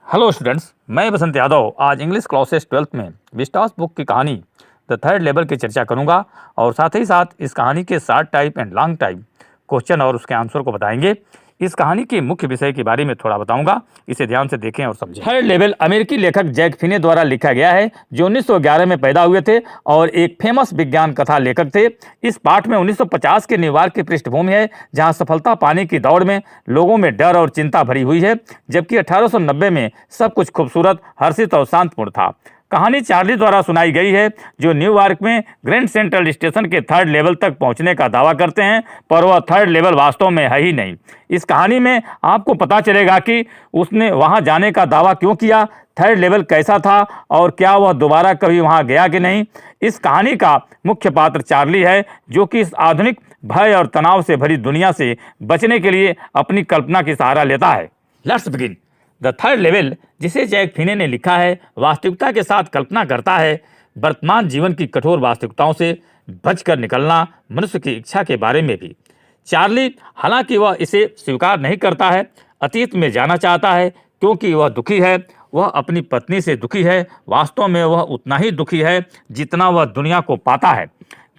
Hello students, मैं बसंत यादव आज English classes 12th में विस्टास बुक की कहानी द थर्ड लेवल की चर्चा करूंगा और साथ ही साथ इस कहानी के short type and long type question और उसके आंसर को बताएंगे। इस कहानी के मुख्य विषय के बारे में थोड़ा बताऊंगा, इसे ध्यान से देखें और समझें। थर्ड लेवल अमेरिकी लेखक जैक फिने द्वारा लिखा गया है, जो 1911 में पैदा हुए थे और एक फेमस विज्ञान कथा लेखक थे। इस पाठ में 1950 के न्यूयॉर्क की पृष्ठभूमि है, जहां सफलता पाने की दौड़ में लोगों में डर और चिंता भरी हुई है, जबकि 1890 में सब कुछ खूबसूरत, हर्षित और शांतपूर्ण था। कहानी चार्ली द्वारा सुनाई गई है, जो न्यूयॉर्क में ग्रैंड सेंट्रल स्टेशन के थर्ड लेवल तक पहुंचने का दावा करते हैं, पर वह थर्ड लेवल वास्तव में है ही नहीं। इस कहानी में आपको पता चलेगा कि उसने वहां जाने का दावा क्यों किया, थर्ड लेवल कैसा था और क्या वह दोबारा कभी वहां गया कि नहीं। इस कहानी का मुख्य पात्र चार्ली है, जो कि इस आधुनिक भय और तनाव से भरी दुनिया से बचने के लिए अपनी कल्पना की सहारा लेता है। Let's begin. The third level, जिसे जैक फिने ने लिखा है, वास्तविकता के साथ कल्पना करता है, वर्तमान जीवन की कठोर वास्तविकताओं से बचकर निकलना मनुष्य की इच्छा के बारे में भी। चार्ली, हालांकि वह इसे स्वीकार नहीं करता है, अतीत में जाना चाहता है क्योंकि वह दुखी है। वह अपनी पत्नी से दुखी है। वास्तव में वह उतना ही दुखी है जितना वह दुनिया को पाता है,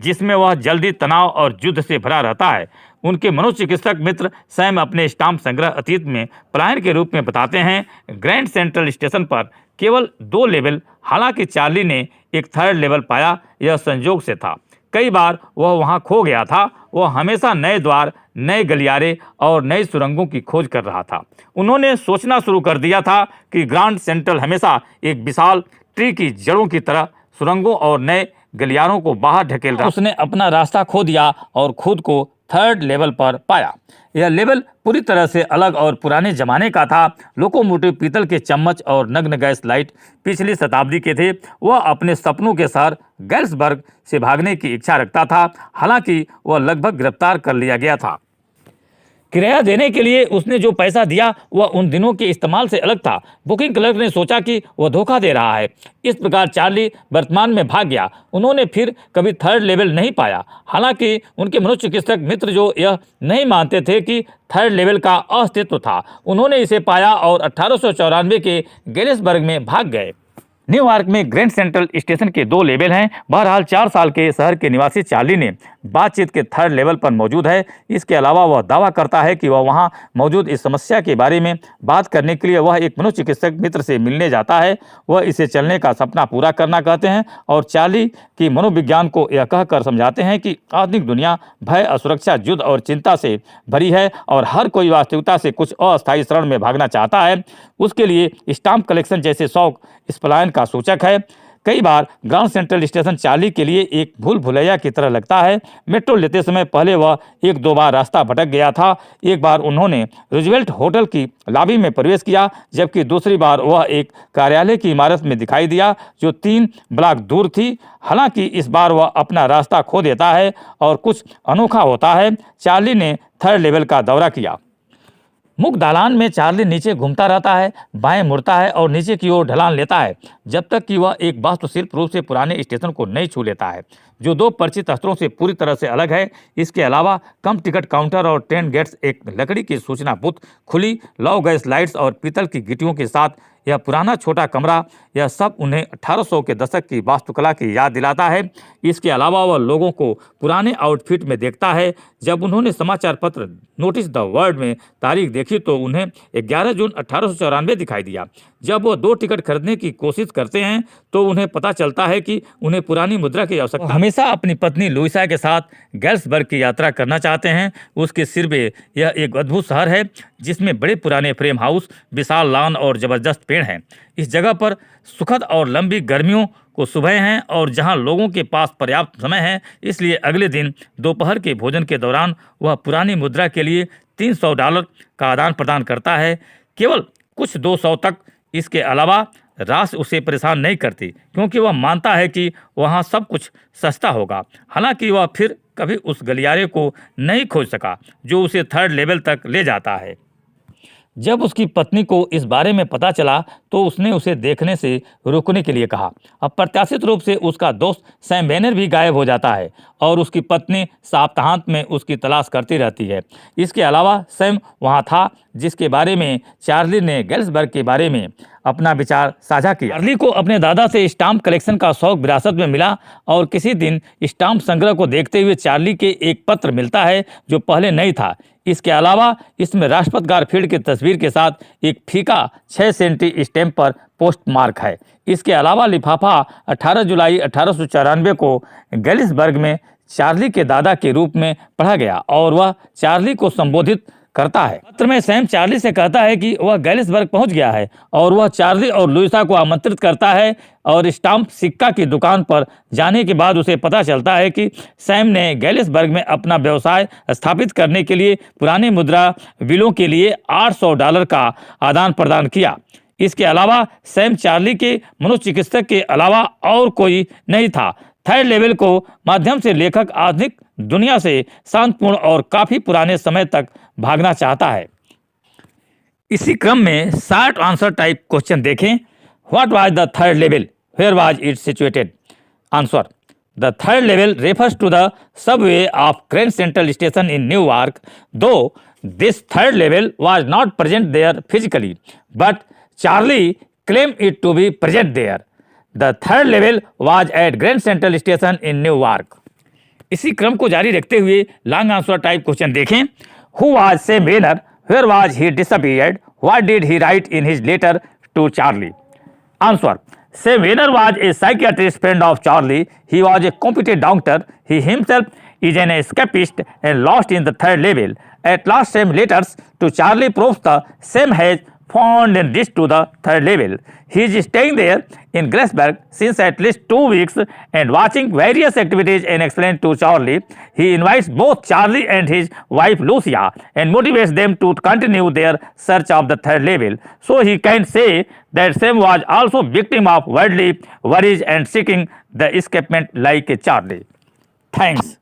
जिसमें वह जल्दी तनाव और युद्ध से भरा रहता है। उनके मनोचिकित्सक मित्र सैम अपने स्टाम्प संग्रह अतीत में पलायन के रूप में बताते हैं। ग्रैंड सेंट्रल स्टेशन पर केवल 2 लेवल, हालांकि चार्ली ने एक थर्ड लेवल पाया, यह संयोग से था। कई बार वह वहां खो गया था। वह हमेशा नए द्वार, नए गलियारे और नई सुरंगों की खोज कर रहा था। उन्होंने सोचना शुरू कर दिया था कि ग्रैंड सेंट्रल हमेशा एक विशाल ट्री की जड़ों की तरह सुरंगों और नए गलियारों को बाहर ढकेल रहा। उसने अपना रास्ता खो दिया और खुद को थर्ड लेवल पर पाया। यह लेवल पूरी तरह से अलग और पुराने जमाने का था। लोकोमोटिव, पीतल के चम्मच और नग्न गैस लाइट पिछली शताब्दी के थे। वह अपने सपनों के शहर गैल्सबर्ग से भागने की इच्छा रखता था, हालांकि वह लगभग गिरफ्तार कर लिया गया था। किराया देने के लिए उसने जो पैसा दिया वह उन दिनों के इस्तेमाल से अलग था। बुकिंग क्लर्क ने सोचा कि वह धोखा दे रहा है। इस प्रकार चार्ली वर्तमान में भाग गया। उन्होंने फिर कभी थर्ड लेवल नहीं पाया, हालांकि उनके मनोचिकित्सक मित्र जो यह नहीं मानते थे कि थर्ड लेवल का अस्तित्व था, उन्होंने इसे पाया और 1894 के गेलिसबर्ग में भाग गए। न्यूयॉर्क में ग्रैंड सेंट्रल स्टेशन के 2 लेवल हैं। बहरहाल 4 साल के शहर के निवासी चार्ली ने बातचीत के थर्ड लेवल पर मौजूद है। इसके अलावा वह दावा करता है कि वह वहां मौजूद इस समस्या के बारे में बात करने के लिए वह एक मनोचिकित्सक मित्र से मिलने जाता है। वह इसे चलने का सपना पूरा करना कहते हैं और चार्ली की मनोविज्ञान को यह कहकर समझाते हैं कि आधुनिक दुनिया भय, असुरक्षा, युद्ध और चिंता से भरी है और हर कोई वास्तविकता से कुछ अस्थायी शरण में भागना चाहता है। उसके लिए स्टाम्प कलेक्शन जैसे शौक इस पलायन का सूचक है। कई बार ग्रांड सेंट्रल स्टेशन चार्ली के लिए एक भूल भुलैया की तरह लगता है। मेट्रो लेते समय पहले वह 1-2 बार रास्ता भटक गया था। एक बार उन्होंने रूजवेल्ट होटल की लॉबी में प्रवेश किया, जबकि दूसरी बार वह एक कार्यालय की इमारत में दिखाई दिया जो 3 ब्लॉक दूर थी। हालांकि इस बार वह अपना रास्ता खो देता है और कुछ अनोखा होता है। चार्ली ने थर्ड लेवल का दौरा किया। मुख्य दालान में चार्ली नीचे घूमता रहता है, बाएं मुड़ता है और नीचे की ओर ढलान लेता है, जब तक कि वह एक वास्तुशिल्प रूप से पुराने स्टेशन को नहीं छू लेता है, जो 2 परिचित अस्त्रों से पूरी तरह से अलग है। इसके अलावा कम टिकट काउंटर और ट्रेन गेट्स, एक लकड़ी की सूचना बूथ, खुली लौ गैस लाइट्स और पीतल की गिट्टियों के साथ यह पुराना छोटा कमरा, यह सब उन्हें 1800 के दशक की वास्तुकला की याद दिलाता है। इसके अलावा वह लोगों को पुराने आउटफिट में देखता है। जब उन्होंने समाचार पत्र नोटिस द वर्ल्ड में तारीख देखी तो उन्हें 11 जून 1894 दिखाई दिया। जब वो 2 टिकट खरीदने की कोशिश करते हैं तो उन्हें पता चलता है कि उन्हें पुरानी मुद्रा की आवश्यकता। हमेशा अपनी पत्नी लुइसा के साथ गैल्सबर्ग की यात्रा करना चाहते हैं। उसके सिर पे यह एक अद्भुत शहर है, जिसमें बड़े पुराने फ्रेम हाउस, विशाल लॉन और जबरदस्त पेड़ हैं। इस जगह पर सुखद और लंबी गर्मियों को सुबह हैं और जहां लोगों के पास पर्याप्त समय है, इसलिए अगले दिन दोपहर के भोजन के दौरान वह पुरानी मुद्रा के लिए $300 का आदान प्रदान करता है, केवल कुछ 200 तक। इसके अलावा राशि उसे परेशान नहीं करती, क्योंकि वह मानता है कि वहाँ सब कुछ सस्ता होगा। हालांकि वह फिर कभी उस गलियारे को नहीं खोज सका जो उसे थर्ड लेवल तक ले जाता है। जब उसकी पत्नी को इस बारे में पता चला तो उसने उसे देखने से रोकने के लिए कहा। अप्रत्याशित रूप से उसका दोस्त सैम बैनर भी गायब हो जाता है और उसकी पत्नी सप्ताहांत में उसकी तलाश करती रहती है। इसके अलावा सैम वहाँ था जिसके बारे में चार्ली ने गेल्सबर्ग के बारे में अपना विचार साझा किया। चार्ली को अपने दादा से स्टाम्प कलेक्शन का शौक विरासत में मिला और किसी दिन स्टाम्प संग्रह को देखते हुए चार्ली के एक पत्र मिलता है जो पहले नहीं था। इसके अलावा इसमें राष्ट्रपति गारफील्ड की तस्वीर के साथ एक फीका 6 सेंटी स्टैम्प पर पोस्ट मार्क है। इसके अलावा लिफाफा 18 जुलाई 1894 को गैलिसबर्ग में चार्ली के दादा के रूप में पढ़ा गया और वह चार्ली को संबोधित करता है। पत्र में सैम चार्ली से कहता है कि वह गैलिसबर्ग पहुंच गया है और वह चार्ली और लुइसा को आमंत्रित करता है और स्टाम्प सिक्का की दुकान पर जाने के बाद उसे पता चलता है कि सैम ने गैलिसबर्ग में अपना व्यवसाय स्थापित करने के लिए पुराने मुद्रा बिलों के लिए $800 का आदान प्रदान किया। इसके अलावा सैम चार्ली के मनोचिकित्सक के अलावा और कोई नहीं था। थर्ड लेवल को माध्यम से लेखक आधुनिक दुनिया से शांतिपूर्ण और काफी पुराने समय तक भागना चाहता है। इसी क्रम में शॉर्ट आंसर टाइप क्वेश्चन देखें। What was the third level, where was it situated? Answer, the third level refers to the subway of Grand Central Station in Newark, though this third level was not present there physically, but Charlie claimed it to be present there. The third level was at Grand Central Station in Newark. इसी क्रम को जारी रखते हुए long answer type question देखें। Who was Sam Weiner? Where was he disappeared? What did he write in his letter to Charlie? Answer, Sam Weiner was a psychiatrist friend of Charlie. He was a competent doctor. He himself is an escapist and lost in the third level. At last, Sam letters to Charlie proves the Sam has found and reached to the third level. He is staying there in Glasberg since at least 2 weeks and watching various activities and explains to Charlie. He invites both Charlie and his wife Lucia and motivates them to continue their search of the third level. So he can say that Sam was also victim of worldly worries and seeking the escapement like Charlie. Thanks.